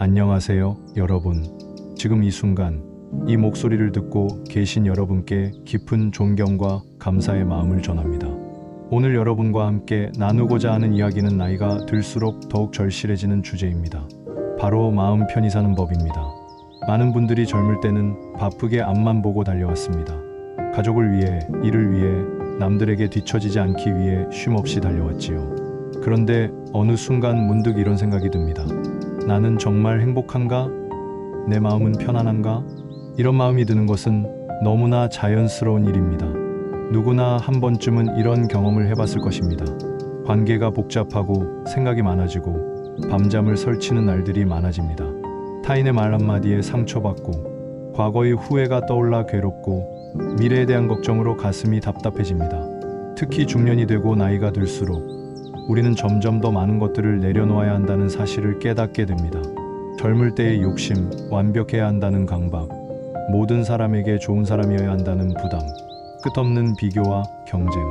안녕하세요, 여러분. 지금 이 순간, 이 목소리를 듣고 계신 여러분께 깊은 존경과 감사의 마음을 전합니다. 오늘 여러분과 함께 나누고자 하는 이야기는 나이가 들수록 더욱 절실해지는 주제입니다. 바로 마음 편히 사는 법입니다. 많은 분들이 젊을 때는 바쁘게 앞만 보고 달려왔습니다. 가족을 위해, 일을 위해, 남들에게 뒤처지지 않기 위해 쉼없이 달려왔지요. 그런데 어느 순간 문득 이런 생각이 듭니다. 나는 정말 행복한가? 내 마음은 편안한가? 이런 마음이 드는 것은 너무나 자연스러운 일입니다. 누구나 한 번쯤은 이런 경험을 해봤을 것입니다. 관계가 복잡하고 생각이 많아지고 밤잠을 설치는 날들이 많아집니다. 타인의 말 한마디에 상처받고 과거의 후회가 떠올라 괴롭고 미래에 대한 걱정으로 가슴이 답답해집니다. 특히 중년이 되고 나이가 들수록 우리는 점점 더 많은 것들을 내려놓아야 한다는 사실을 깨닫게 됩니다. 젊을 때의 욕심, 완벽해야 한다는 강박, 모든 사람에게 좋은 사람이어야 한다는 부담, 끝없는 비교와 경쟁,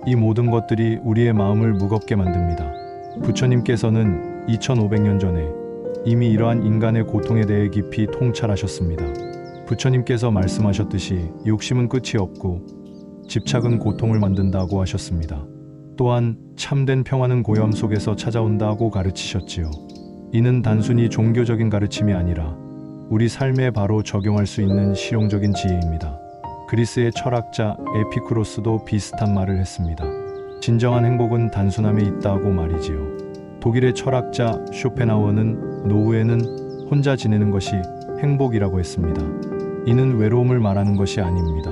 이 모든 것들이 우리의 마음을 무겁게 만듭니다. 부처님께서는 2500년 전에 이미 이러한 인간의 고통에 대해 깊이 통찰하셨습니다. 부처님께서 말씀하셨듯이 욕심은 끝이 없고 집착은 고통을 만든다고 하셨습니다. 또한 참된 평화는 고요함 속에서 찾아온다고 가르치셨지요. 이는 단순히 종교적인 가르침이 아니라 우리 삶에 바로 적용할 수 있는 실용적인 지혜입니다. 그리스의 철학자 에피쿠로스도 비슷한 말을 했습니다. 진정한 행복은 단순함에 있다고 말이지요. 독일의 철학자 쇼펜하우어는 노후에는 혼자 지내는 것이 행복이라고 했습니다. 이는 외로움을 말하는 것이 아닙니다.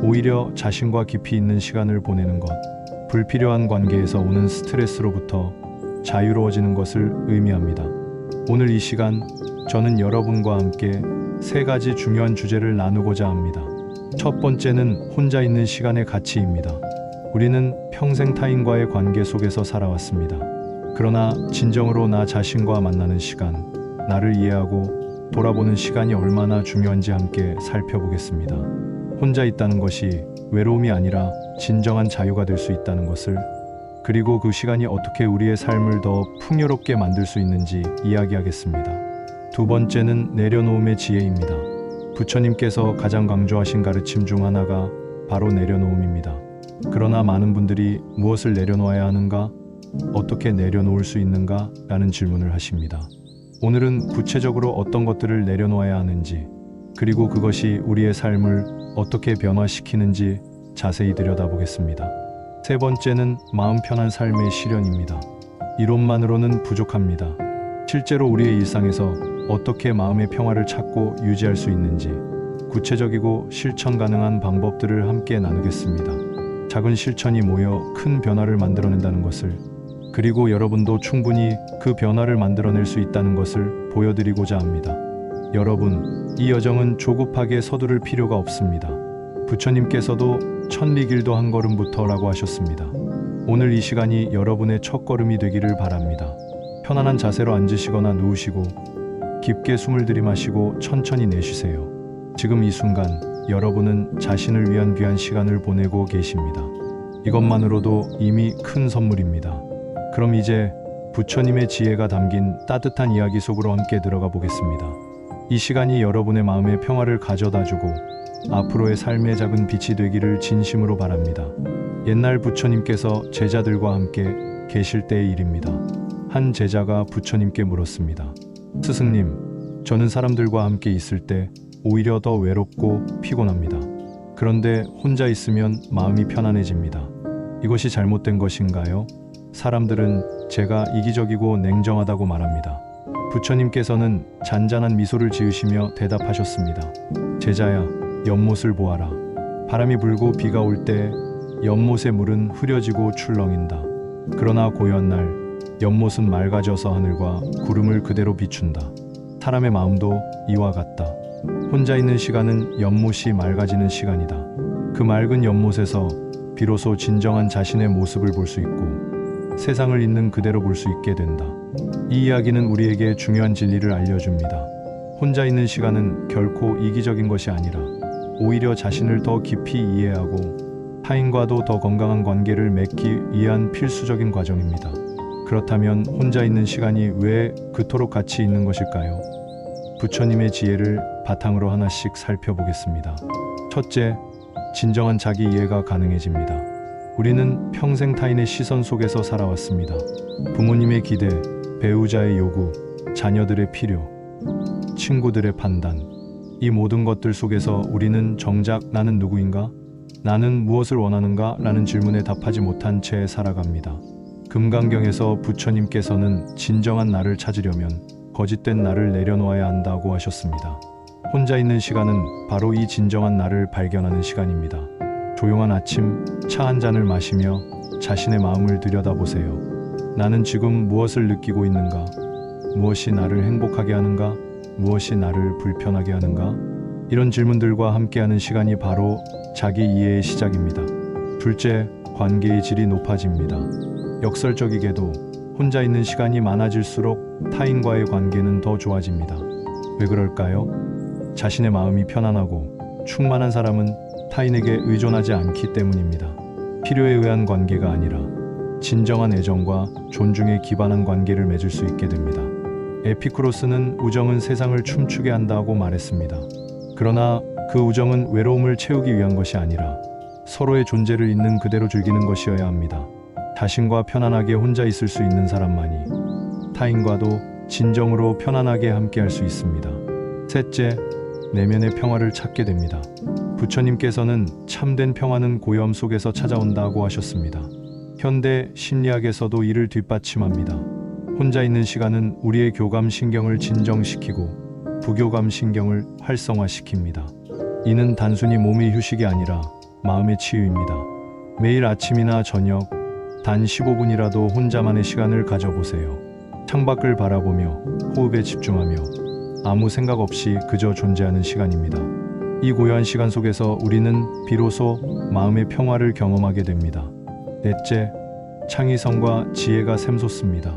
오히려 자신과 깊이 있는 시간을 보내는 것, 불필요한 관계에서 오는 스트레스로부터 자유로워지는 것을 의미합니다. 오늘 이 시간, 저는 여러분과 함께 세 가지 중요한 주제를 나누고자 합니다. 첫 번째는 혼자 있는 시간의 가치입니다. 우리는 평생 타인과의 관계 속에서 살아왔습니다. 그러나 진정으로 나 자신과 만나는 시간, 나를 이해하고 돌아보는 시간이 얼마나 중요한지 함께 살펴보겠습니다. 혼자 있다는 것이 외로움이 아니라 진정한 자유가 될 수 있다는 것을, 그리고 그 시간이 어떻게 우리의 삶을 더 풍요롭게 만들 수 있는지 이야기하겠습니다. 두 번째는 내려놓음의 지혜입니다. 부처님께서 가장 강조하신 가르침 중 하나가 바로 내려놓음입니다. 그러나 많은 분들이 무엇을 내려놓아야 하는가? 어떻게 내려놓을 수 있는가? 라는 질문을 하십니다. 오늘은 구체적으로 어떤 것들을 내려놓아야 하는지, 그리고 그것이 우리의 삶을 어떻게 변화시키는지 자세히 들여다보겠습니다. 세 번째는 마음 편한 삶의 실현입니다. 이론만으로는 부족합니다. 실제로 우리의 일상에서 어떻게 마음의 평화를 찾고 유지할 수 있는지 구체적이고 실천 가능한 방법들을 함께 나누겠습니다. 작은 실천이 모여 큰 변화를 만들어낸다는 것을, 그리고 여러분도 충분히 그 변화를 만들어낼 수 있다는 것을 보여드리고자 합니다. 여러분, 이 여정은 조급하게 서두를 필요가 없습니다. 부처님께서도 천리길도 한 걸음부터라고 하셨습니다. 오늘 이 시간이 여러분의 첫걸음이 되기를 바랍니다. 편안한 자세로 앉으시거나 누우시고 깊게 숨을 들이마시고 천천히 내쉬세요. 지금 이 순간 여러분은 자신을 위한 귀한 시간을 보내고 계십니다. 이것만으로도 이미 큰 선물입니다. 그럼 이제 부처님의 지혜가 담긴 따뜻한 이야기 속으로 함께 들어가 보겠습니다. 이 시간이 여러분의 마음의 평화를 가져다주고 앞으로의 삶의 작은 빛이 되기를 진심으로 바랍니다. 옛날 부처님께서 제자들과 함께 계실 때의 일입니다. 한 제자가 부처님께 물었습니다. 스승님, 저는 사람들과 함께 있을 때 오히려 더 외롭고 피곤합니다. 그런데 혼자 있으면 마음이 편안해집니다. 이것이 잘못된 것인가요? 사람들은 제가 이기적이고 냉정하다고 말합니다. 부처님께서는 잔잔한 미소를 지으시며 대답하셨습니다. 제자야, 연못을 보아라. 바람이 불고 비가 올 때 연못의 물은 흐려지고 출렁인다. 그러나 고요한 날 연못은 맑아져서 하늘과 구름을 그대로 비춘다. 사람의 마음도 이와 같다. 혼자 있는 시간은 연못이 맑아지는 시간이다. 그 맑은 연못에서 비로소 진정한 자신의 모습을 볼 수 있고 세상을 있는 그대로 볼 수 있게 된다. 이 이야기는 우리에게 중요한 진리를 알려줍니다. 혼자 있는 시간은 결코 이기적인 것이 아니라 오히려 자신을 더 깊이 이해하고 타인과도 더 건강한 관계를 맺기 위한 필수적인 과정입니다. 그렇다면 혼자 있는 시간이 왜 그토록 가치 있는 것일까요? 부처님의 지혜를 바탕으로 하나씩 살펴보겠습니다. 첫째, 진정한 자기 이해가 가능해집니다. 우리는 평생 타인의 시선 속에서 살아왔습니다. 부모님의 기대, 배우자의 요구, 자녀들의 필요, 친구들의 판단, 이 모든 것들 속에서 우리는 정작 나는 누구인가? 나는 무엇을 원하는가? 라는 질문에 답하지 못한 채 살아갑니다. 금강경에서 부처님께서는 진정한 나를 찾으려면 거짓된 나를 내려놓아야 한다고 하셨습니다. 혼자 있는 시간은 바로 이 진정한 나를 발견하는 시간입니다. 조용한 아침, 차 한 잔을 마시며 자신의 마음을 들여다보세요. 나는 지금 무엇을 느끼고 있는가? 무엇이 나를 행복하게 하는가? 무엇이 나를 불편하게 하는가? 이런 질문들과 함께하는 시간이 바로 자기 이해의 시작입니다. 둘째, 관계의 질이 높아집니다. 역설적이게도 혼자 있는 시간이 많아질수록 타인과의 관계는 더 좋아집니다. 왜 그럴까요? 자신의 마음이 편안하고 충만한 사람은 타인에게 의존하지 않기 때문입니다. 필요에 의한 관계가 아니라 진정한 애정과 존중에 기반한 관계를 맺을 수 있게 됩니다. 에피쿠로스는 우정은 세상을 춤추게 한다고 말했습니다. 그러나 그 우정은 외로움을 채우기 위한 것이 아니라 서로의 존재를 있는 그대로 즐기는 것이어야 합니다. 자신과 편안하게 혼자 있을 수 있는 사람만이 타인과도 진정으로 편안하게 함께할 수 있습니다. 셋째, 내면의 평화를 찾게 됩니다. 부처님께서는 참된 평화는 고요함 속에서 찾아온다고 하셨습니다. 현대 심리학에서도 이를 뒷받침합니다. 혼자 있는 시간은 우리의 교감 신경을 진정시키고 부교감 신경을 활성화시킵니다. 이는 단순히 몸의 휴식이 아니라 마음의 치유입니다. 매일 아침이나 저녁 단 15분이라도 혼자만의 시간을 가져보세요. 창밖을 바라보며 호흡에 집중하며 아무 생각 없이 그저 존재하는 시간입니다. 이 고요한 시간 속에서 우리는 비로소 마음의 평화를 경험하게 됩니다. 넷째, 창의성과 지혜가 샘솟습니다.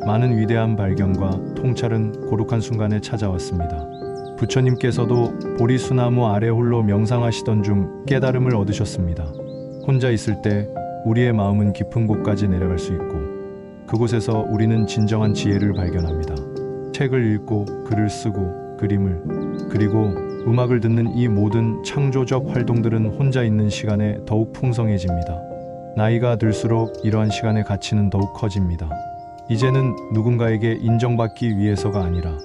많은 위대한 발견과 통찰은 고룩한 순간에 찾아왔습니다. 부처님께서도 보리수나무 아래 홀로 명상하시던 중 깨달음을 얻으셨습니다. 혼자 있을 때 우리의 마음은 깊은 곳까지 내려갈 수 있고 그곳에서 우리는 진정한 지혜를 발견합니다. 책을 읽고 글을 쓰고 그림을 그리고 음악을 듣는 이 모든 창조적 활동들은 혼자 있는 시간에 더욱 풍성해집니다. 나이가 들수록 이러한 시간의 가치는 더욱 커집니다. 이제는 누군가에게 인정받기 위해서가 아니라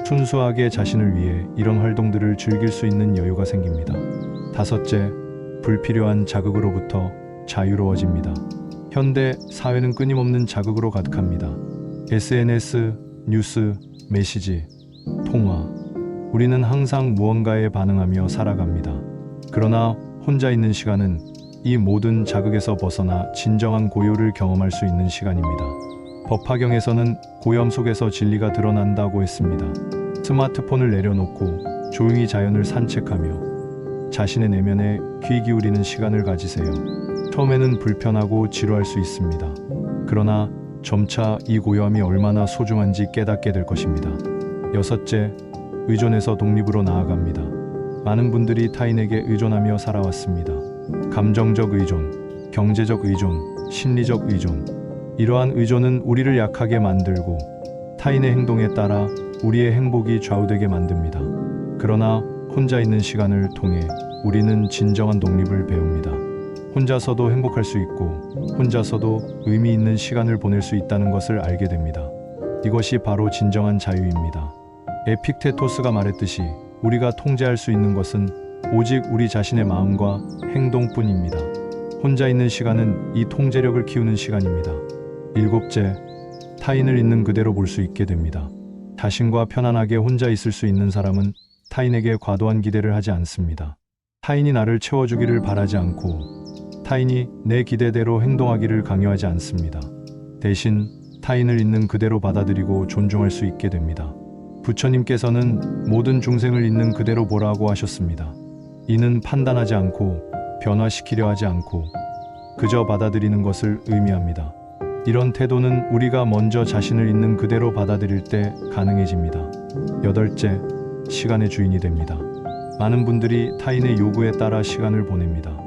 순수하게 자신을 위해 이런 활동들을 즐길 수 있는 여유가 생깁니다. 다섯째, 불필요한 자극으로부터 자유로워집니다. 현대 사회는 끊임없는 자극으로 가득합니다. SNS, 뉴스, 메시지, 통화. 우리는 항상 무언가에 반응하며 살아갑니다. 그러나 혼자 있는 시간은 이 모든 자극에서 벗어나 진정한 고요를 경험할 수 있는 시간입니다. 법화경에서는 고요함 속에서 진리가 드러난다고 했습니다. 스마트폰을 내려놓고 조용히 자연을 산책하며 자신의 내면에 귀 기울이는 시간을 가지세요. 처음에는 불편하고 지루할 수 있습니다. 그러나 점차 이 고요함이 얼마나 소중한지 깨닫게 될 것입니다. 여섯째, 의존에서 독립으로 나아갑니다. 많은 분들이 타인에게 의존하며 살아왔습니다. 감정적 의존, 경제적 의존, 심리적 의존. 이러한 의존은 우리를 약하게 만들고 타인의 행동에 따라 우리의 행복이 좌우되게 만듭니다. 그러나 혼자 있는 시간을 통해 우리는 진정한 독립을 배웁니다. 혼자서도 행복할 수 있고 혼자서도 의미 있는 시간을 보낼 수 있다는 것을 알게 됩니다. 이것이 바로 진정한 자유입니다. 에픽테토스가 말했듯이 우리가 통제할 수 있는 것은 오직 우리 자신의 마음과 행동뿐입니다. 혼자 있는 시간은 이 통제력을 키우는 시간입니다. 일곱째, 타인을 있는 그대로 볼 수 있게 됩니다. 자신과 편안하게 혼자 있을 수 있는 사람은 타인에게 과도한 기대를 하지 않습니다. 타인이 나를 채워주기를 바라지 않고 타인이 내 기대대로 행동하기를 강요하지 않습니다. 대신 타인을 있는 그대로 받아들이고 존중할 수 있게 됩니다. 부처님께서는 모든 중생을 있는 그대로 보라고 하셨습니다. 이는 판단하지 않고 변화시키려 하지 않고 그저 받아들이는 것을 의미합니다. 이런 태도는 우리가 먼저 자신을 있는 그대로 받아들일 때 가능해집니다. 여덟째, 시간의 주인이 됩니다. 많은 분들이 타인의 요구에 따라 시간을 보냅니다.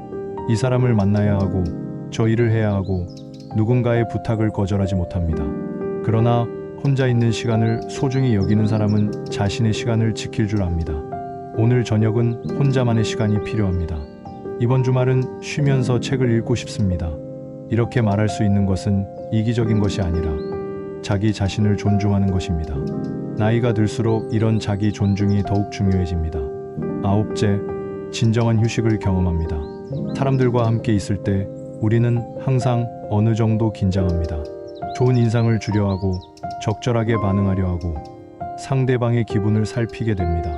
이 사람을 만나야 하고 저 일을 해야 하고 누군가의 부탁을 거절하지 못합니다. 그러나 혼자 있는 시간을 소중히 여기는 사람은 자신의 시간을 지킬 줄 압니다. 오늘 저녁은 혼자만의 시간이 필요합니다. 이번 주말은 쉬면서 책을 읽고 싶습니다. 이렇게 말할 수 있는 것은 이기적인 것이 아니라 자기 자신을 존중하는 것입니다. 나이가 들수록 이런 자기 존중이 더욱 중요해집니다. 아홉째, 진정한 휴식을 경험합니다. 사람들과 함께 있을 때 우리는 항상 어느 정도 긴장합니다. 좋은 인상을 주려 하고 적절하게 반응하려 하고 상대방의 기분을 살피게 됩니다.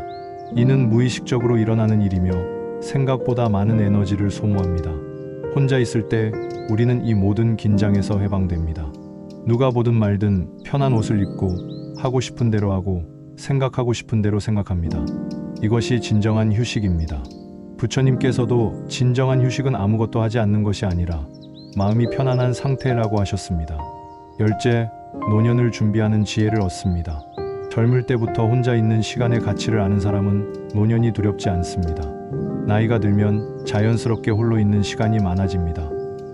이는 무의식적으로 일어나는 일이며 생각보다 많은 에너지를 소모합니다. 혼자 있을 때 우리는 이 모든 긴장에서 해방됩니다. 누가 보든 말든 편한 옷을 입고 하고 싶은 대로 하고 생각하고 싶은 대로 생각합니다. 이것이 진정한 휴식입니다. 부처님께서도 진정한 휴식은 아무것도 하지 않는 것이 아니라 마음이 편안한 상태라고 하셨습니다. 열째, 노년을 준비하는 지혜를 얻습니다. 젊을 때부터 혼자 있는 시간의 가치를 아는 사람은 노년이 두렵지 않습니다. 나이가 들면 자연스럽게 홀로 있는 시간이 많아집니다.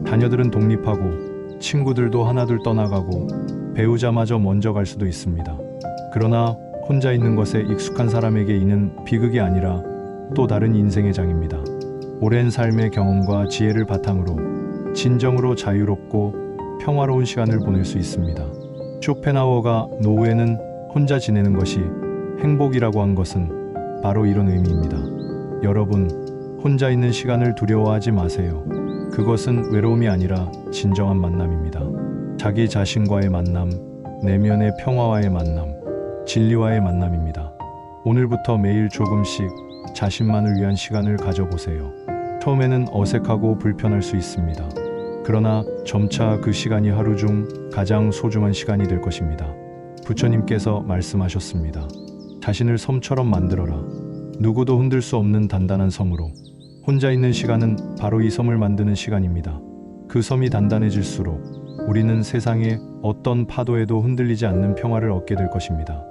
자녀들은 독립하고 친구들도 하나둘 떠나가고 배우자마저 먼저 갈 수도 있습니다. 그러나 혼자 있는 것에 익숙한 사람에게 이는 비극이 아니라 또 다른 인생의 장입니다. 오랜 삶의 경험과 지혜를 바탕으로 진정으로 자유롭고 평화로운 시간을 보낼 수 있습니다. 쇼펜하우어가 노후에는 혼자 지내는 것이 행복이라고 한 것은 바로 이런 의미입니다. 여러분, 혼자 있는 시간을 두려워하지 마세요. 그것은 외로움이 아니라 진정한 만남입니다. 자기 자신과의 만남, 내면의 평화와의 만남, 진리와의 만남입니다. 오늘부터 매일 조금씩 자신만을 위한 시간을 가져보세요. 처음에는 어색하고 불편할 수 있습니다. 그러나 점차 그 시간이 하루 중 가장 소중한 시간이 될 것입니다. 부처님께서 말씀하셨습니다. 자신을 섬처럼 만들어라. 누구도 흔들 수 없는 단단한 섬으로. 혼자 있는 시간은 바로 이 섬을 만드는 시간입니다. 그 섬이 단단해질수록 우리는 세상의 어떤 파도에도 흔들리지 않는 평화를 얻게 될 것입니다.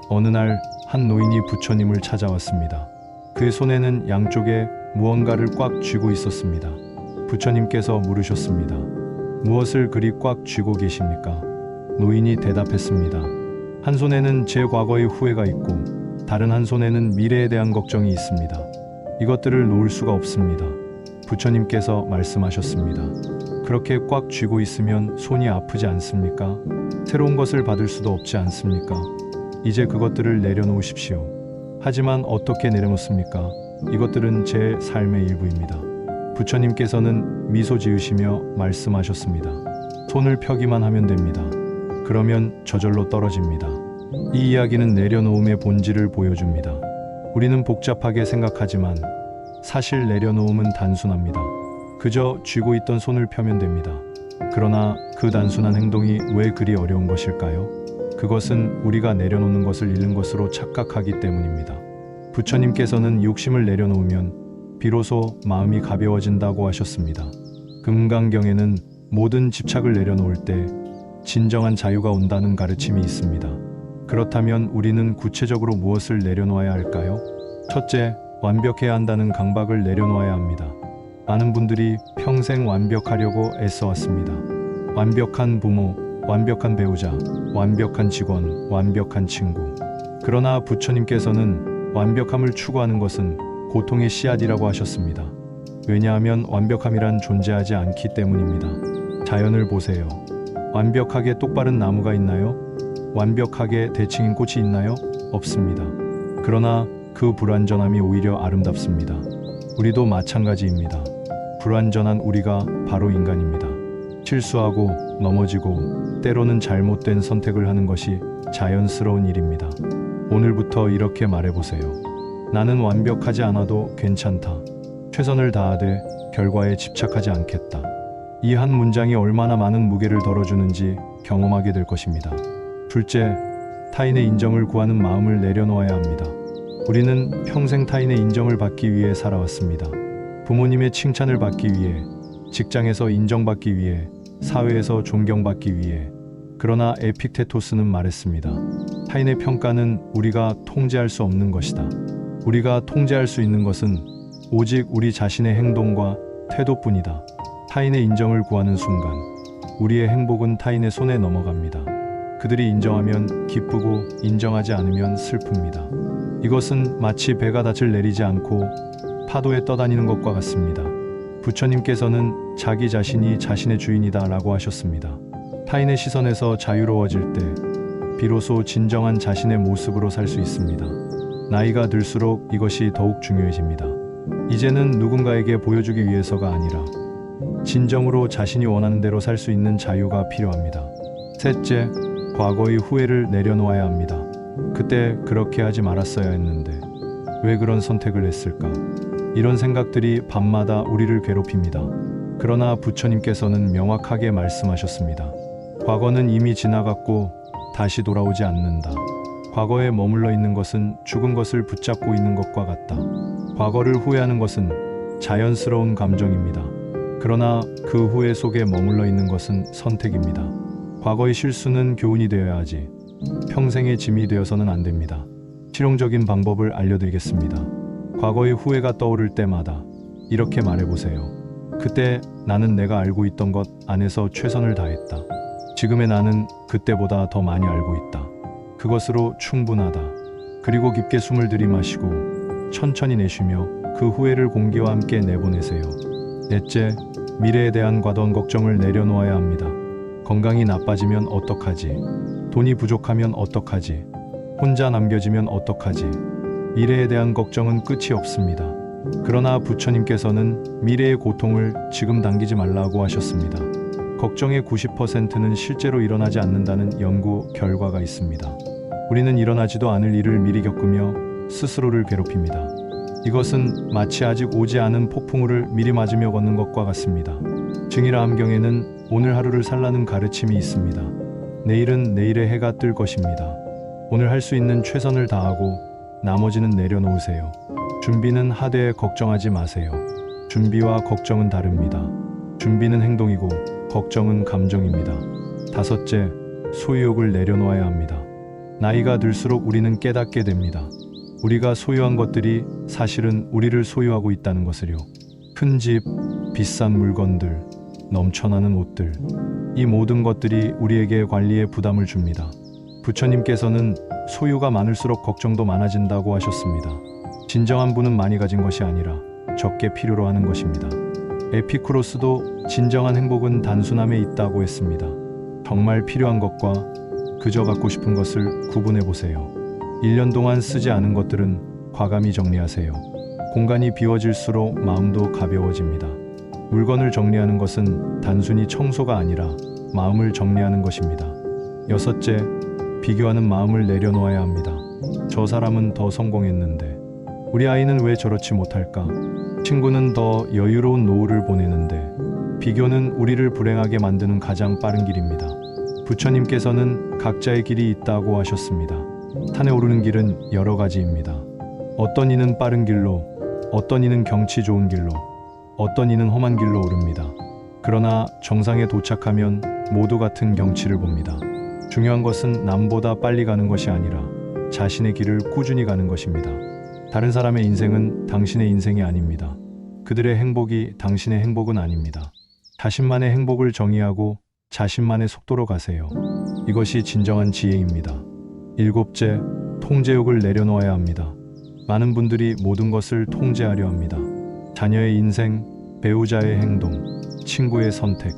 어느 날 한 노인이 부처님을 찾아왔습니다. 그의 손에는 양쪽에 무언가를 꽉 쥐고 있었습니다. 부처님께서 물으셨습니다. 무엇을 그리 꽉 쥐고 계십니까? 노인이 대답했습니다. 한 손에는 제 과거의 후회가 있고 다른 한 손에는 미래에 대한 걱정이 있습니다. 이것들을 놓을 수가 없습니다. 부처님께서 말씀하셨습니다. 그렇게 꽉 쥐고 있으면 손이 아프지 않습니까? 새로운 것을 받을 수도 없지 않습니까? 이제 그것들을 내려놓으십시오. 하지만 어떻게 내려놓습니까? 이것들은 제 삶의 일부입니다. 부처님께서는 미소 지으시며 말씀하셨습니다. 손을 펴기만 하면 됩니다. 그러면 저절로 떨어집니다. 이 이야기는 내려놓음의 본질을 보여줍니다. 우리는 복잡하게 생각하지만 사실 내려놓음은 단순합니다. 그저 쥐고 있던 손을 펴면 됩니다. 그러나 그 단순한 행동이 왜 그리 어려운 것일까요? 그것은 우리가 내려놓는 것을 잃는 것으로 착각하기 때문입니다. 부처님께서는 욕심을 내려놓으면 비로소 마음이 가벼워진다고 하셨습니다. 금강경에는 모든 집착을 내려놓을 때 진정한 자유가 온다는 가르침이 있습니다. 그렇다면 우리는 구체적으로 무엇을 내려놓아야 할까요? 첫째, 완벽해야 한다는 강박을 내려놓아야 합니다. 많은 분들이 평생 완벽하려고 애써왔습니다. 완벽한 부모, 완벽한 배우자, 완벽한 직원, 완벽한 친구. 그러나 부처님께서는 완벽함을 추구하는 것은 고통의 씨앗이라고 하셨습니다. 왜냐하면 완벽함이란 존재하지 않기 때문입니다. 자연을 보세요. 완벽하게 똑바른 나무가 있나요? 완벽하게 대칭인 꽃이 있나요? 없습니다. 그러나 그 불완전함이 오히려 아름답습니다. 우리도 마찬가지입니다. 불완전한 우리가 바로 인간입니다. 실수하고 넘어지고 때로는 잘못된 선택을 하는 것이 자연스러운 일입니다. 오늘부터 이렇게 말해보세요. 나는 완벽하지 않아도 괜찮다. 최선을 다하되 결과에 집착하지 않겠다. 이 한 문장이 얼마나 많은 무게를 덜어주는지 경험하게 될 것입니다. 둘째, 타인의 인정을 구하는 마음을 내려놓아야 합니다. 우리는 평생 타인의 인정을 받기 위해 살아왔습니다. 부모님의 칭찬을 받기 위해, 직장에서 인정받기 위해, 사회에서 존경받기 위해. 그러나 에픽테토스는 말했습니다. 타인의 평가는 우리가 통제할 수 없는 것이다. 우리가 통제할 수 있는 것은 오직 우리 자신의 행동과 태도뿐이다. 타인의 인정을 구하는 순간 우리의 행복은 타인의 손에 넘어갑니다. 그들이 인정하면 기쁘고 인정하지 않으면 슬픕니다. 이것은 마치 배가 닻을 내리지 않고 파도에 떠다니는 것과 같습니다. 부처님께서는 자기 자신이 자신의 주인이다 라고 하셨습니다. 타인의 시선에서 자유로워질 때 비로소 진정한 자신의 모습으로 살 수 있습니다. 나이가 들수록 이것이 더욱 중요해집니다. 이제는 누군가에게 보여주기 위해서가 아니라 진정으로 자신이 원하는 대로 살 수 있는 자유가 필요합니다. 셋째, 과거의 후회를 내려놓아야 합니다. 그때 그렇게 하지 말았어야 했는데 왜 그런 선택을 했을까? 이런 생각들이 밤마다 우리를 괴롭힙니다. 그러나 부처님께서는 명확하게 말씀하셨습니다. 과거는 이미 지나갔고 다시 돌아오지 않는다. 과거에 머물러 있는 것은 죽은 것을 붙잡고 있는 것과 같다. 과거를 후회하는 것은 자연스러운 감정입니다. 그러나 그 후회 속에 머물러 있는 것은 선택입니다. 과거의 실수는 교훈이 되어야 하지 평생의 짐이 되어서는 안 됩니다. 실용적인 방법을 알려드리겠습니다. 과거의 후회가 떠오를 때마다 이렇게 말해보세요. 그때 나는 내가 알고 있던 것 안에서 최선을 다했다. 지금의 나는 그때보다 더 많이 알고 있다. 그것으로 충분하다. 그리고 깊게 숨을 들이마시고 천천히 내쉬며 그 후회를 공기와 함께 내보내세요. 넷째, 미래에 대한 과도한 걱정을 내려놓아야 합니다. 건강이 나빠지면 어떡하지? 돈이 부족하면 어떡하지? 혼자 남겨지면 어떡하지? 미래에 대한 걱정은 끝이 없습니다. 그러나 부처님께서는 미래의 고통을 지금 당기지 말라고 하셨습니다. 걱정의 90%는 실제로 일어나지 않는다는 연구 결과가 있습니다. 우리는 일어나지도 않을 일을 미리 겪으며 스스로를 괴롭힙니다. 이것은 마치 아직 오지 않은 폭풍우를 미리 맞으며 걷는 것과 같습니다. 증일화 함경에는 오늘 하루를 살라는 가르침이 있습니다. 내일은 내일의 해가 뜰 것입니다. 오늘 할 수 있는 최선을 다하고 나머지는 내려놓으세요. 준비는 하되 걱정하지 마세요. 준비와 걱정은 다릅니다. 준비는 행동이고 걱정은 감정입니다. 다섯째, 소유욕을 내려놓아야 합니다. 나이가 들수록 우리는 깨닫게 됩니다. 우리가 소유한 것들이 사실은 우리를 소유하고 있다는 것을요. 큰 집, 비싼 물건들, 넘쳐나는 옷들, 이 모든 것들이 우리에게 관리에 부담을 줍니다. 부처님께서는 소유가 많을수록 걱정도 많아진다고 하셨습니다. 진정한 부는 많이 가진 것이 아니라 적게 필요로 하는 것입니다. 에피쿠로스도 진정한 행복은 단순함에 있다고 했습니다. 정말 필요한 것과 그저 갖고 싶은 것을 구분해 보세요. 1년 동안 쓰지 않은 것들은 과감히 정리하세요. 공간이 비워질수록 마음도 가벼워집니다. 물건을 정리하는 것은 단순히 청소가 아니라 마음을 정리하는 것입니다. 여섯째, 비교하는 마음을 내려놓아야 합니다. 저 사람은 더 성공했는데 우리 아이는 왜 저렇지 못할까? 친구는 더 여유로운 노후를 보내는데 비교는 우리를 불행하게 만드는 가장 빠른 길입니다. 부처님께서는 각자의 길이 있다고 하셨습니다. 산에 오르는 길은 여러 가지입니다. 어떤 이는 빠른 길로, 어떤 이는 경치 좋은 길로, 어떤 이는 험한 길로 오릅니다. 그러나 정상에 도착하면 모두 같은 경치를 봅니다. 중요한 것은 남보다 빨리 가는 것이 아니라 자신의 길을 꾸준히 가는 것입니다. 다른 사람의 인생은 당신의 인생이 아닙니다. 그들의 행복이 당신의 행복은 아닙니다. 자신만의 행복을 정의하고 자신만의 속도로 가세요. 이것이 진정한 지혜입니다. 일곱째, 통제욕을 내려놓아야 합니다. 많은 분들이 모든 것을 통제하려 합니다. 자녀의 인생, 배우자의 행동, 친구의 선택.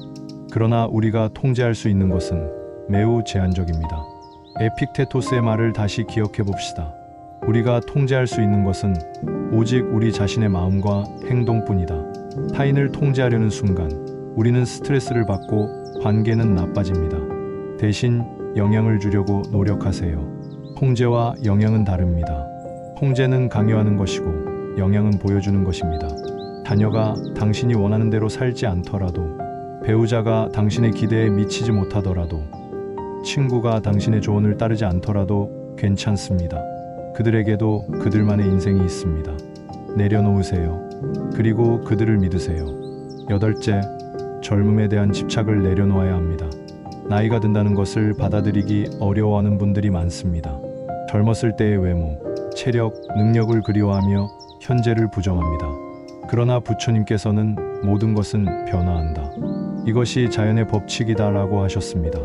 그러나 우리가 통제할 수 있는 것은 매우 제한적입니다. 에픽테토스의 말을 다시 기억해 봅시다. 우리가 통제할 수 있는 것은 오직 우리 자신의 마음과 행동뿐이다. 타인을 통제하려는 순간 우리는 스트레스를 받고 관계는 나빠집니다. 대신 영향을 주려고 노력하세요. 통제와 영향은 다릅니다. 통제는 강요하는 것이고 영향은 보여주는 것입니다. 자녀가 당신이 원하는 대로 살지 않더라도, 배우자가 당신의 기대에 미치지 못하더라도, 친구가 당신의 조언을 따르지 않더라도 괜찮습니다. 그들에게도 그들만의 인생이 있습니다. 내려놓으세요. 그리고 그들을 믿으세요. 여덟째, 젊음에 대한 집착을 내려놓아야 합니다. 나이가 든다는 것을 받아들이기 어려워하는 분들이 많습니다. 젊었을 때의 외모, 체력, 능력을 그리워하며 현재를 부정합니다. 그러나 부처님께서는 모든 것은 변화한다. 이것이 자연의 법칙이다라고 하셨습니다.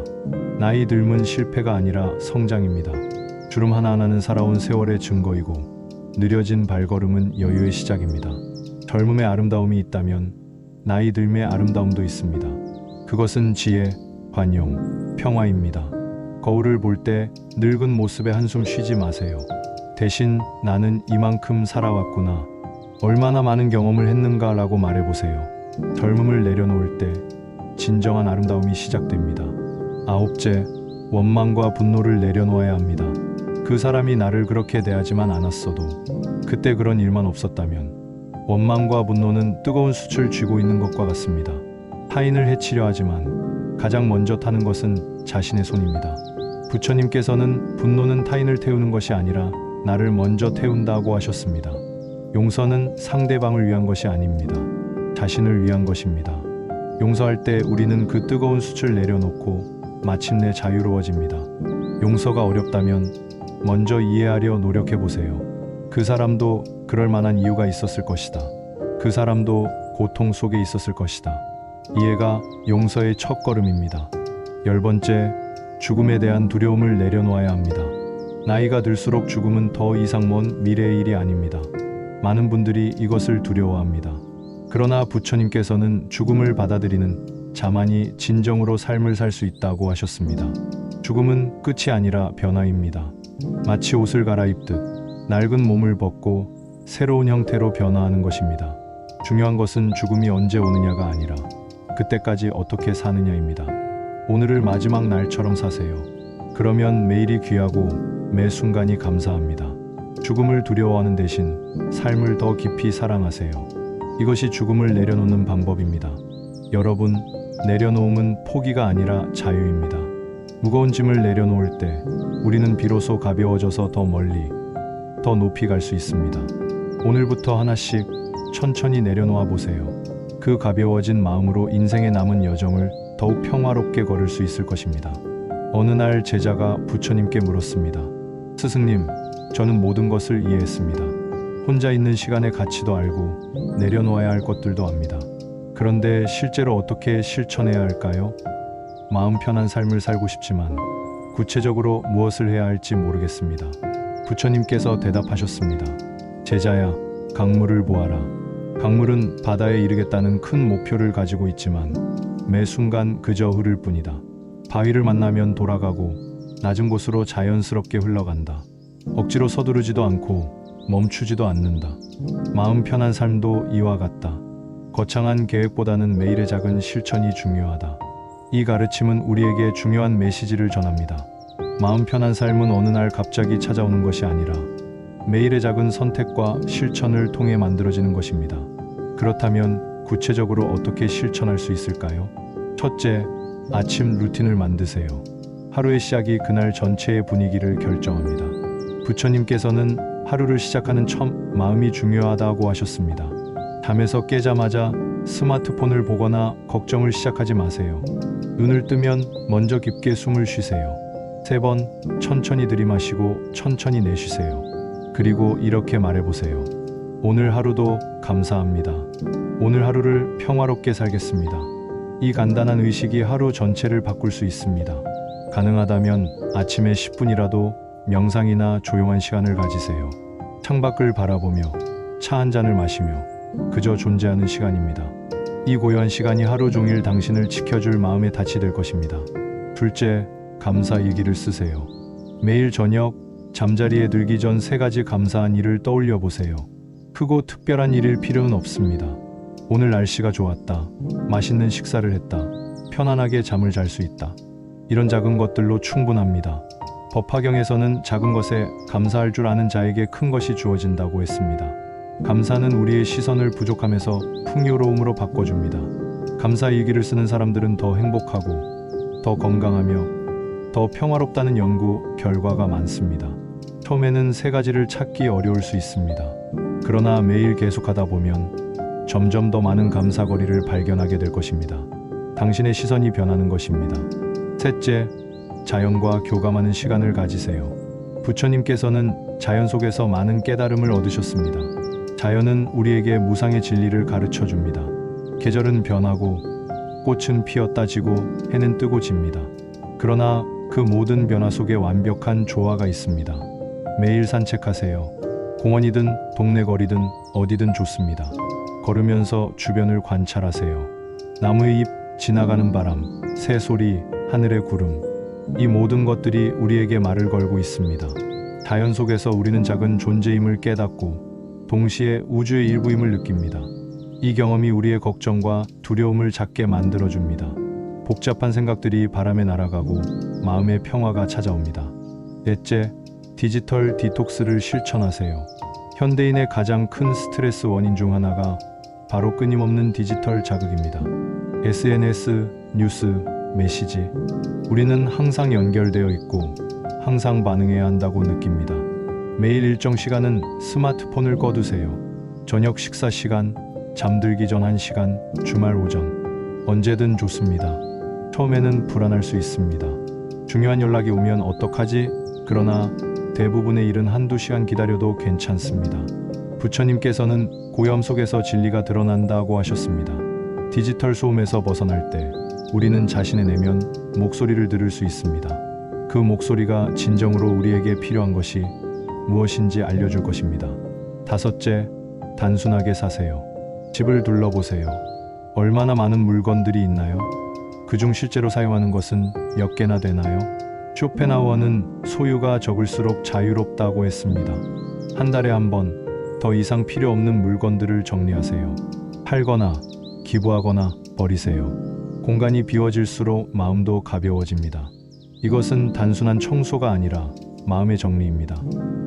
나이 들면 실패가 아니라 성장입니다. 주름 하나하나는 살아온 세월의 증거이고 느려진 발걸음은 여유의 시작입니다. 젊음의 아름다움이 있다면 나이 들음의 아름다움도 있습니다. 그것은 지혜, 관용, 평화입니다. 거울을 볼 때 늙은 모습에 한숨 쉬지 마세요. 대신 나는 이만큼 살아왔구나. 얼마나 많은 경험을 했는가라고 말해보세요. 젊음을 내려놓을 때 진정한 아름다움이 시작됩니다. 아홉째, 원망과 분노를 내려놓아야 합니다. 그 사람이 나를 그렇게 대하지만 않았어도 그때 그런 일만 없었다면 원망과 분노는 뜨거운 숯을 쥐고 있는 것과 같습니다. 타인을 해치려 하지만 가장 먼저 타는 것은 자신의 손입니다. 부처님께서는 분노는 타인을 태우는 것이 아니라 나를 먼저 태운다고 하셨습니다. 용서는 상대방을 위한 것이 아닙니다. 자신을 위한 것입니다. 용서할 때 우리는 그 뜨거운 숯을 내려놓고 마침내 자유로워집니다. 용서가 어렵다면 먼저 이해하려 노력해보세요. 그 사람도 그럴 만한 이유가 있었을 것이다. 그 사람도 고통 속에 있었을 것이다. 이해가 용서의 첫걸음입니다. 10번째, 죽음에 대한 두려움을 내려놓아야 합니다. 나이가 들수록 죽음은 더 이상 먼 미래의 일이 아닙니다. 많은 분들이 이것을 두려워합니다. 그러나 부처님께서는 죽음을 받아들이는 자만이 진정으로 삶을 살 수 있다고 하셨습니다. 죽음은 끝이 아니라 변화입니다. 마치 옷을 갈아입듯 낡은 몸을 벗고 새로운 형태로 변화하는 것입니다. 중요한 것은 죽음이 언제 오느냐가 아니라 그때까지 어떻게 사느냐입니다. 오늘을 마지막 날처럼 사세요. 그러면 매일이 귀하고 매 순간이 감사합니다. 죽음을 두려워하는 대신 삶을 더 깊이 사랑하세요. 이것이 죽음을 내려놓는 방법입니다. 여러분, 내려놓음은 포기가 아니라 자유입니다. 무거운 짐을 내려놓을 때 우리는 비로소 가벼워져서 더 멀리, 더 높이 갈 수 있습니다. 오늘부터 하나씩 천천히 내려놓아 보세요. 그 가벼워진 마음으로 인생의 남은 여정을 더욱 평화롭게 걸을 수 있을 것입니다. 어느 날 제자가 부처님께 물었습니다. 스승님, 저는 모든 것을 이해했습니다. 혼자 있는 시간의 가치도 알고 내려놓아야 할 것들도 압니다. 그런데 실제로 어떻게 실천해야 할까요? 마음 편한 삶을 살고 싶지만 구체적으로 무엇을 해야 할지 모르겠습니다. 부처님께서 대답하셨습니다. 제자야, 강물을 보아라. 강물은 바다에 이르겠다는 큰 목표를 가지고 있지만 매 순간 그저 흐를 뿐이다. 바위를 만나면 돌아가고 낮은 곳으로 자연스럽게 흘러간다. 억지로 서두르지도 않고 멈추지도 않는다. 마음 편한 삶도 이와 같다. 거창한 계획보다는 매일의 작은 실천이 중요하다. 이 가르침은 우리에게 중요한 메시지를 전합니다. 마음 편한 삶은 어느 날 갑자기 찾아오는 것이 아니라 매일의 작은 선택과 실천을 통해 만들어지는 것입니다. 그렇다면 구체적으로 어떻게 실천할 수 있을까요? 첫째, 아침 루틴을 만드세요. 하루의 시작이 그날 전체의 분위기를 결정합니다. 부처님께서는 하루를 시작하는 처음 마음이 중요하다고 하셨습니다. 잠에서 깨자마자 스마트폰을 보거나 걱정을 시작하지 마세요. 눈을 뜨면 먼저 깊게 숨을 쉬세요. 3번 천천히 들이마시고 천천히 내쉬세요. 그리고 이렇게 말해보세요. 오늘 하루도 감사합니다. 오늘 하루를 평화롭게 살겠습니다. 이 간단한 의식이 하루 전체를 바꿀 수 있습니다. 가능하다면 아침에 10분이라도 명상이나 조용한 시간을 가지세요. 창밖을 바라보며 차 한 잔을 마시며 그저 존재하는 시간입니다. 이 고요한 시간이 하루 종일 당신을 지켜줄 마음의 닻이 될 것입니다. 둘째, 감사 일기를 쓰세요. 매일 저녁 잠자리에 들기 전 3가지 감사한 일을 떠올려 보세요. 크고 특별한 일일 필요는 없습니다. 오늘 날씨가 좋았다. 맛있는 식사를 했다. 편안하게 잠을 잘 수 있다. 이런 작은 것들로 충분합니다. 법화경에서는 작은 것에 감사할 줄 아는 자에게 큰 것이 주어진다고 했습니다. 감사는 우리의 시선을 부족함에서 풍요로움으로 바꿔줍니다. 감사 일기를 쓰는 사람들은 더 행복하고 더 건강하며 더 평화롭다는 연구 결과가 많습니다. 처음에는 3가지를 찾기 어려울 수 있습니다. 그러나 매일 계속하다 보면 점점 더 많은 감사거리를 발견하게 될 것입니다. 당신의 시선이 변하는 것입니다. 셋째, 자연과 교감하는 시간을 가지세요. 부처님께서는 자연 속에서 많은 깨달음을 얻으셨습니다. 자연은 우리에게 무상의 진리를 가르쳐 줍니다. 계절은 변하고 꽃은 피었다 지고 해는 뜨고 집니다. 그러나 그 모든 변화 속에 완벽한 조화가 있습니다. 매일 산책하세요. 공원이든 동네 거리든 어디든 좋습니다. 걸으면서 주변을 관찰하세요. 나무의 잎, 지나가는 바람, 새 소리, 하늘의 구름. 이 모든 것들이 우리에게 말을 걸고 있습니다. 자연 속에서 우리는 작은 존재임을 깨닫고 동시에 우주의 일부임을 느낍니다. 이 경험이 우리의 걱정과 두려움을 작게 만들어줍니다. 복잡한 생각들이 바람에 날아가고 마음의 평화가 찾아옵니다. 넷째, 디지털 디톡스를 실천하세요. 현대인의 가장 큰 스트레스 원인 중 하나가 바로 끊임없는 디지털 자극입니다. SNS, 뉴스, 메시지. 우리는 항상 연결되어 있고 항상 반응해야 한다고 느낍니다. 매일 일정 시간은 스마트폰을 꺼두세요. 저녁 식사 시간, 잠들기 전 1시간, 주말 오전. 언제든 좋습니다. 처음에는 불안할 수 있습니다. 중요한 연락이 오면 어떡하지? 그러나 대부분의 일은 1~2시간 기다려도 괜찮습니다. 부처님께서는 고염 속에서 진리가 드러난다고 하셨습니다. 디지털 소음에서 벗어날 때 우리는 자신의 내면 목소리를 들을 수 있습니다. 그 목소리가 진정으로 우리에게 필요한 것이 무엇인지 알려줄 것입니다. 다섯째, 단순하게 사세요. 집을 둘러보세요. 얼마나 많은 물건들이 있나요? 그중 실제로 사용하는 것은 몇 개나 되나요? 쇼펜하우어는 소유가 적을수록 자유롭다고 했습니다. 한 달에 한 번 더 이상 필요 없는 물건들을 정리하세요. 팔거나 기부하거나 버리세요. 공간이 비워질수록 마음도 가벼워집니다. 이것은 단순한 청소가 아니라 마음의 정리입니다.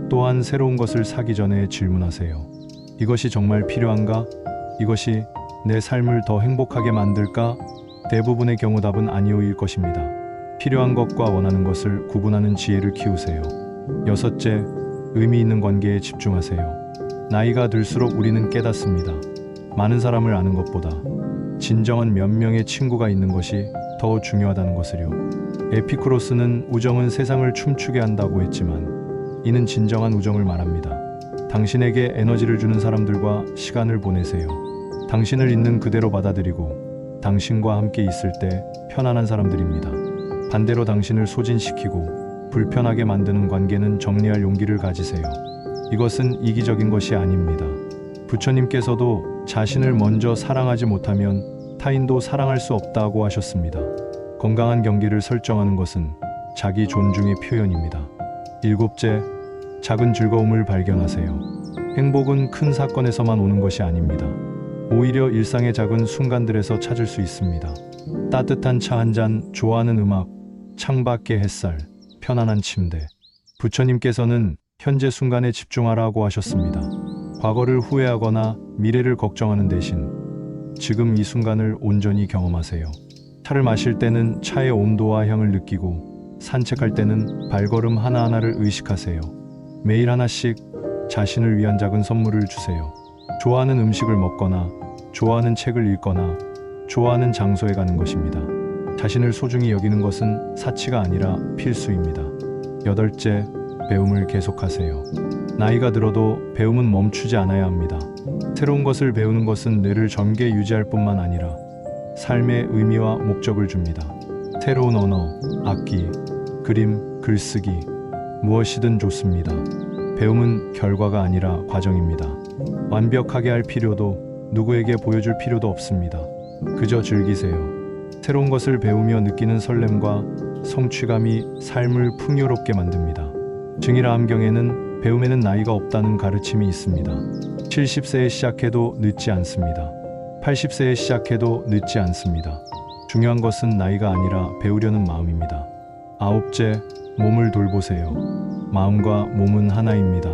또한 새로운 것을 사기 전에 질문하세요. 이것이 정말 필요한가? 이것이 내 삶을 더 행복하게 만들까? 대부분의 경우 답은 아니오일 것입니다. 필요한 것과 원하는 것을 구분하는 지혜를 키우세요. 여섯째, 의미 있는 관계에 집중하세요. 나이가 들수록 우리는 깨닫습니다. 많은 사람을 아는 것보다 진정한 몇 명의 친구가 있는 것이 더 중요하다는 것을요. 에피쿠로스는 우정은 세상을 춤추게 한다고 했지만 이는 진정한 우정을 말합니다. 당신에게 에너지를 주는 사람들과 시간을 보내세요. 당신을 있는 그대로 받아들이고 당신과 함께 있을 때 편안한 사람들입니다. 반대로 당신을 소진시키고 불편하게 만드는 관계는 정리할 용기를 가지세요. 이것은 이기적인 것이 아닙니다. 부처님께서도 자신을 먼저 사랑하지 못하면 타인도 사랑할 수 없다고 하셨습니다. 건강한 경계를 설정하는 것은 자기 존중의 표현입니다. 일곱째, 작은 즐거움을 발견하세요. 행복은 큰 사건에서만 오는 것이 아닙니다. 오히려 일상의 작은 순간들에서 찾을 수 있습니다. 따뜻한 차 한 잔, 좋아하는 음악, 창밖의 햇살, 편안한 침대. 부처님께서는 현재 순간에 집중하라고 하셨습니다. 과거를 후회하거나 미래를 걱정하는 대신 지금 이 순간을 온전히 경험하세요. 차를 마실 때는 차의 온도와 향을 느끼고 산책할 때는 발걸음 하나하나를 의식하세요. 매일 하나씩 자신을 위한 작은 선물을 주세요. 좋아하는 음식을 먹거나 좋아하는 책을 읽거나 좋아하는 장소에 가는 것입니다. 자신을 소중히 여기는 것은 사치가 아니라 필수입니다. 여덟째, 배움을 계속하세요. 나이가 들어도 배움은 멈추지 않아야 합니다. 새로운 것을 배우는 것은 뇌를 젊게 유지할 뿐만 아니라 삶의 의미와 목적을 줍니다. 새로운 언어, 악기, 그림, 글쓰기, 무엇이든 좋습니다. 배움은 결과가 아니라 과정입니다. 완벽하게 할 필요도 누구에게 보여줄 필요도 없습니다. 그저 즐기세요. 새로운 것을 배우며 느끼는 설렘과 성취감이 삶을 풍요롭게 만듭니다. 증일화 암경에는 배움에는 나이가 없다는 가르침이 있습니다. 70세에 시작해도 늦지 않습니다. 80세에 시작해도 늦지 않습니다. 중요한 것은 나이가 아니라 배우려는 마음입니다. 아홉째, 몸을 돌보세요. 마음과 몸은 하나입니다.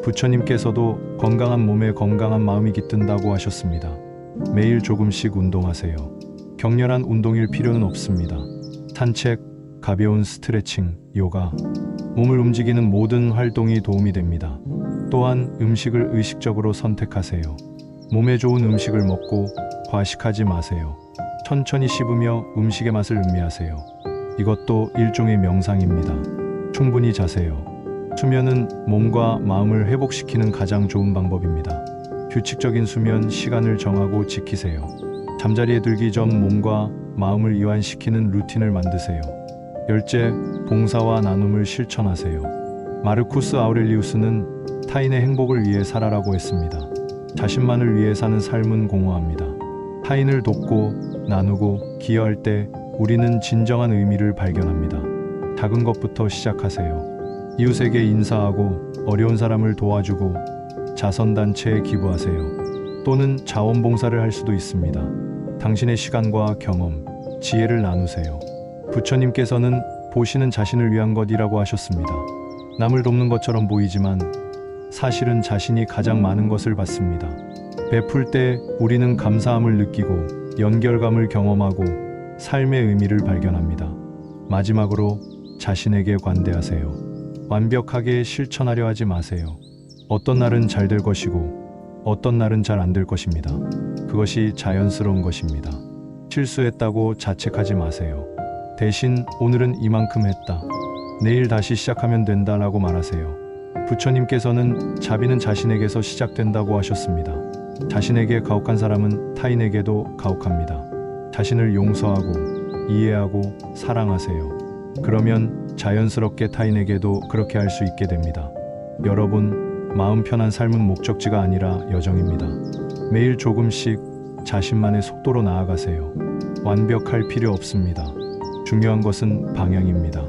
부처님께서도 건강한 몸에 건강한 마음이 깃든다고 하셨습니다. 매일 조금씩 운동하세요. 격렬한 운동일 필요는 없습니다. 산책, 가벼운 스트레칭, 요가, 몸을 움직이는 모든 활동이 도움이 됩니다. 또한 음식을 의식적으로 선택하세요. 몸에 좋은 음식을 먹고 과식하지 마세요. 천천히 씹으며 음식의 맛을 음미하세요. 이것도 일종의 명상입니다. 충분히 자세요. 수면은 몸과 마음을 회복시키는 가장 좋은 방법입니다. 규칙적인 수면 시간을 정하고 지키세요. 잠자리에 들기 전 몸과 마음을 이완시키는 루틴을 만드세요. 열째, 봉사와 나눔을 실천하세요. 마르쿠스 아우렐리우스는 타인의 행복을 위해 살아라고 했습니다. 자신만을 위해 사는 삶은 공허합니다. 타인을 돕고 나누고 기여할 때 우리는 진정한 의미를 발견합니다. 작은 것부터 시작하세요. 이웃에게 인사하고 어려운 사람을 도와주고 자선단체에 기부하세요. 또는 자원봉사를 할 수도 있습니다. 당신의 시간과 경험, 지혜를 나누세요. 부처님께서는 보시는 자신을 위한 것이라고 하셨습니다. 남을 돕는 것처럼 보이지만 사실은 자신이 가장 많은 것을 받습니다. 베풀 때 우리는 감사함을 느끼고 연결감을 경험하고 삶의 의미를 발견합니다. 마지막으로 자신에게 관대하세요. 완벽하게 실천하려 하지 마세요. 어떤 날은 잘 될 것이고 어떤 날은 잘 안 될 것입니다. 그것이 자연스러운 것입니다. 실수했다고 자책하지 마세요. 대신 오늘은 이만큼 했다. 내일 다시 시작하면 된다라고 말하세요. 부처님께서는 자비는 자신에게서 시작된다고 하셨습니다. 자신에게 가혹한 사람은 타인에게도 가혹합니다. 자신을 용서하고 이해하고 사랑하세요. 그러면 자연스럽게 타인에게도 그렇게 할 수 있게 됩니다. 여러분, 마음 편한 삶은 목적지가 아니라 여정입니다. 매일 조금씩 자신만의 속도로 나아가세요. 완벽할 필요 없습니다. 중요한 것은 방향입니다.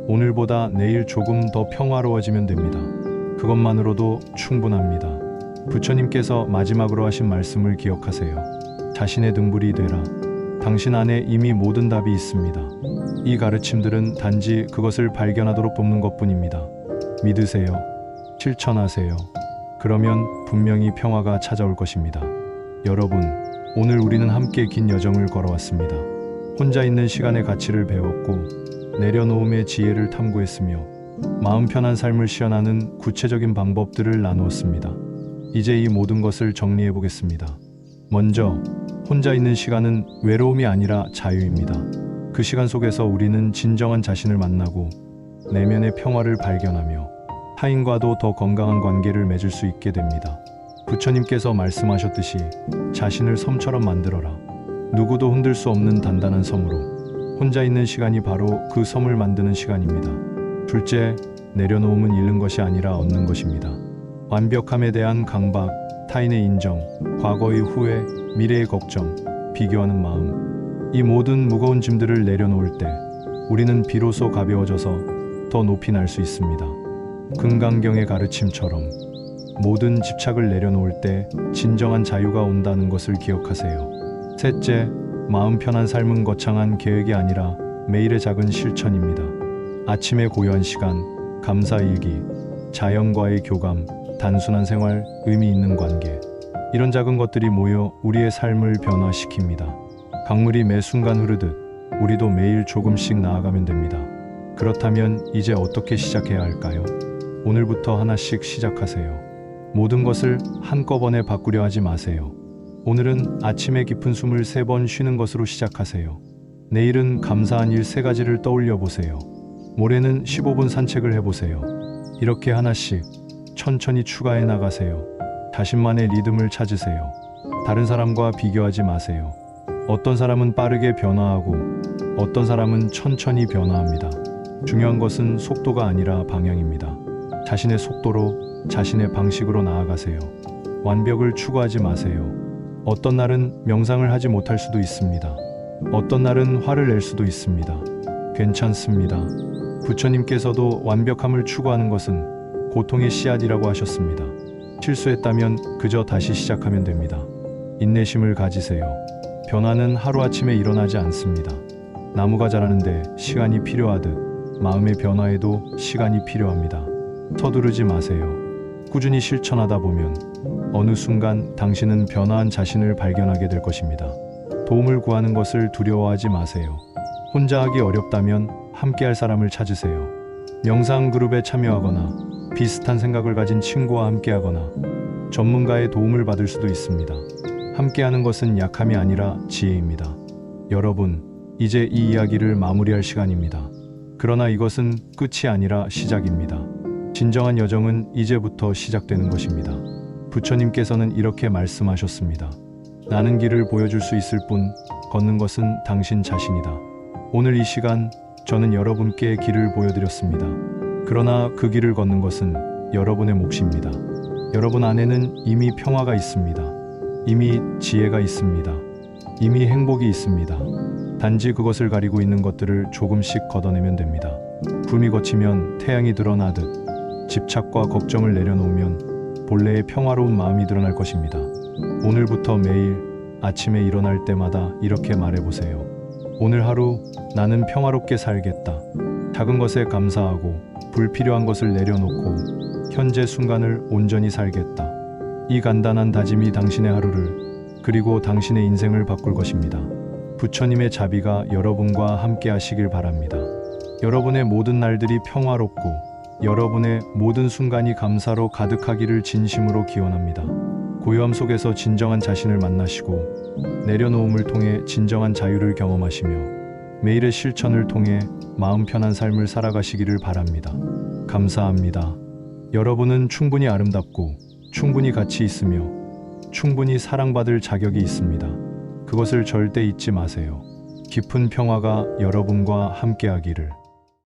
오늘보다 내일 조금 더 평화로워지면 됩니다. 그것만으로도 충분합니다. 부처님께서 마지막으로 하신 말씀을 기억하세요. 자신의 등불이 되라. 당신 안에 이미 모든 답이 있습니다. 이 가르침들은 단지 그것을 발견하도록 돕는 것뿐입니다. 믿으세요. 실천하세요. 그러면 분명히 평화가 찾아올 것입니다. 여러분, 오늘 우리는 함께 긴 여정을 걸어왔습니다. 혼자 있는 시간의 가치를 배웠고 내려놓음의 지혜를 탐구했으며 마음 편한 삶을 시연하는 구체적인 방법들을 나누었습니다. 이제 이 모든 것을 정리해 보겠습니다. 먼저, 혼자 있는 시간은 외로움이 아니라 자유입니다. 그 시간 속에서 우리는 진정한 자신을 만나고 내면의 평화를 발견하며 타인과도 더 건강한 관계를 맺을 수 있게 됩니다. 부처님께서 말씀하셨듯이 자신을 섬처럼 만들어라. 누구도 흔들 수 없는 단단한 섬으로. 혼자 있는 시간이 바로 그 섬을 만드는 시간입니다. 둘째, 내려놓음은 잃는 것이 아니라 얻는 것입니다. 완벽함에 대한 강박, 타인의 인정, 과거의 후회, 미래의 걱정, 비교하는 마음, 이 모든 무거운 짐들을 내려놓을 때 우리는 비로소 가벼워져서 더 높이 날 수 있습니다. 금강경의 가르침처럼 모든 집착을 내려놓을 때 진정한 자유가 온다는 것을 기억하세요. 셋째, 마음 편한 삶은 거창한 계획이 아니라 매일의 작은 실천입니다. 아침의 고요한 시간, 감사일기, 자연과의 교감, 단순한 생활, 의미 있는 관계, 이런 작은 것들이 모여 우리의 삶을 변화시킵니다. 강물이 매 순간 흐르듯 우리도 매일 조금씩 나아가면 됩니다. 그렇다면 이제 어떻게 시작해야 할까요? 오늘부터 하나씩 시작하세요. 모든 것을 한꺼번에 바꾸려 하지 마세요. 오늘은 아침에 깊은 숨을 3번 쉬는 것으로 시작하세요. 내일은 감사한 일 3가지를 떠올려 보세요. 모레는 15분 산책을 해보세요. 이렇게 하나씩 천천히 추가해 나가세요. 자신만의 리듬을 찾으세요. 다른 사람과 비교하지 마세요. 어떤 사람은 빠르게 변화하고 어떤 사람은 천천히 변화합니다. 중요한 것은 속도가 아니라 방향입니다. 자신의 속도로, 자신의 방식으로 나아가세요. 완벽을 추구하지 마세요. 어떤 날은 명상을 하지 못할 수도 있습니다. 어떤 날은 화를 낼 수도 있습니다. 괜찮습니다. 부처님께서도 완벽함을 추구하는 것은 고통의 씨앗이라고 하셨습니다. 실수했다면 그저 다시 시작하면 됩니다. 인내심을 가지세요. 변화는 하루아침에 일어나지 않습니다. 나무가 자라는데 시간이 필요하듯 마음의 변화에도 시간이 필요합니다. 서두르지 마세요. 꾸준히 실천하다 보면 어느 순간 당신은 변화한 자신을 발견하게 될 것입니다. 도움을 구하는 것을 두려워하지 마세요. 혼자 하기 어렵다면 함께할 사람을 찾으세요. 명상 그룹에 참여하거나 비슷한 생각을 가진 친구와 함께하거나 전문가의 도움을 받을 수도 있습니다. 함께하는 것은 약함이 아니라 지혜입니다. 여러분, 이제 이 이야기를 마무리할 시간입니다. 그러나 이것은 끝이 아니라 시작입니다. 진정한 여정은 이제부터 시작되는 것입니다. 부처님께서는 이렇게 말씀하셨습니다. 나는 길을 보여줄 수 있을 뿐 걷는 것은 당신 자신이다. 오늘 이 시간 저는 여러분께 길을 보여드렸습니다. 그러나 그 길을 걷는 것은 여러분의 몫입니다. 여러분 안에는 이미 평화가 있습니다. 이미 지혜가 있습니다. 이미 행복이 있습니다. 단지 그것을 가리고 있는 것들을 조금씩 걷어내면 됩니다. 구름이 걷히면 태양이 드러나듯 집착과 걱정을 내려놓으면 본래의 평화로운 마음이 드러날 것입니다. 오늘부터 매일 아침에 일어날 때마다 이렇게 말해보세요. 오늘 하루 나는 평화롭게 살겠다. 작은 것에 감사하고 불필요한 것을 내려놓고 현재 순간을 온전히 살겠다. 이 간단한 다짐이 당신의 하루를 그리고 당신의 인생을 바꿀 것입니다. 부처님의 자비가 여러분과 함께 하시길 바랍니다. 여러분의 모든 날들이 평화롭고 여러분의 모든 순간이 감사로 가득하기를 진심으로 기원합니다. 고요함 속에서 진정한 자신을 만나시고 내려놓음을 통해 진정한 자유를 경험하시며 매일의 실천을 통해 마음 편한 삶을 살아가시기를 바랍니다. 감사합니다. 여러분은 충분히 아름답고 충분히 가치 있으며 충분히 사랑받을 자격이 있습니다. 그것을 절대 잊지 마세요. 깊은 평화가 여러분과 함께하기를.